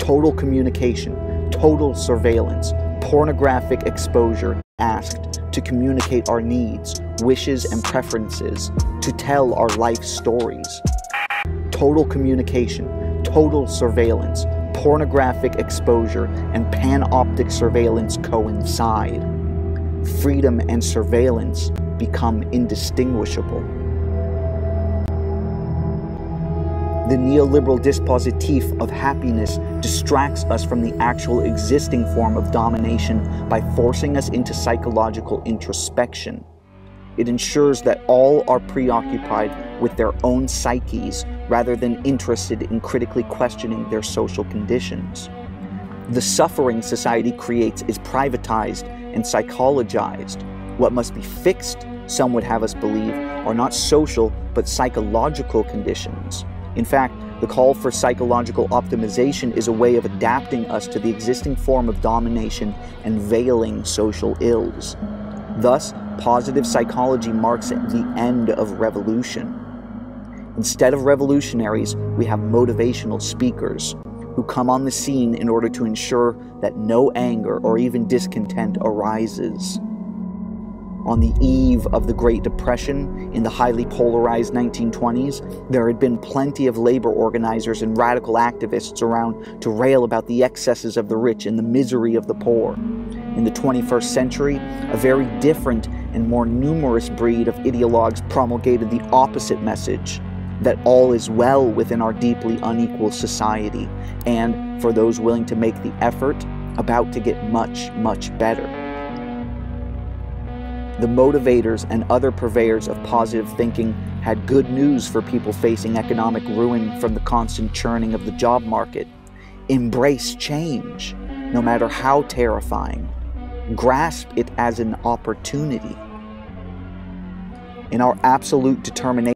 total communication, total surveillance, pornographic exposure, asked to communicate our needs, wishes, and preferences, to tell our life stories. Total communication, total surveillance, pornographic exposure, and panoptic surveillance coincide. Freedom and surveillance become indistinguishable. The neoliberal dispositif of happiness distracts us from the actual existing form of domination by forcing us into psychological introspection. It ensures that all are preoccupied with their own psyches rather than interested in critically questioning their social conditions. The suffering society creates is privatized and psychologized. What must be fixed, some would have us believe, are not social but psychological conditions. In fact, the call for psychological optimization is a way of adapting us to the existing form of domination and veiling social ills. Thus, positive psychology marks the end of revolution. Instead of revolutionaries, we have motivational speakers who come on the scene in order to ensure that no anger or even discontent arises. On the eve of the Great Depression, in the highly polarized 1920s, there had been plenty of labor organizers and radical activists around to rail about the excesses of the rich and the misery of the poor. In the 21st century, a very different and more numerous breed of ideologues promulgated the opposite message, that all is well within our deeply unequal society, and, for those willing to make the effort, about to get much, much better. The motivators and other purveyors of positive thinking had good news for people facing economic ruin from the constant churning of the job market. Embrace change, no matter how terrifying. Grasp it as an opportunity. In our absolute determination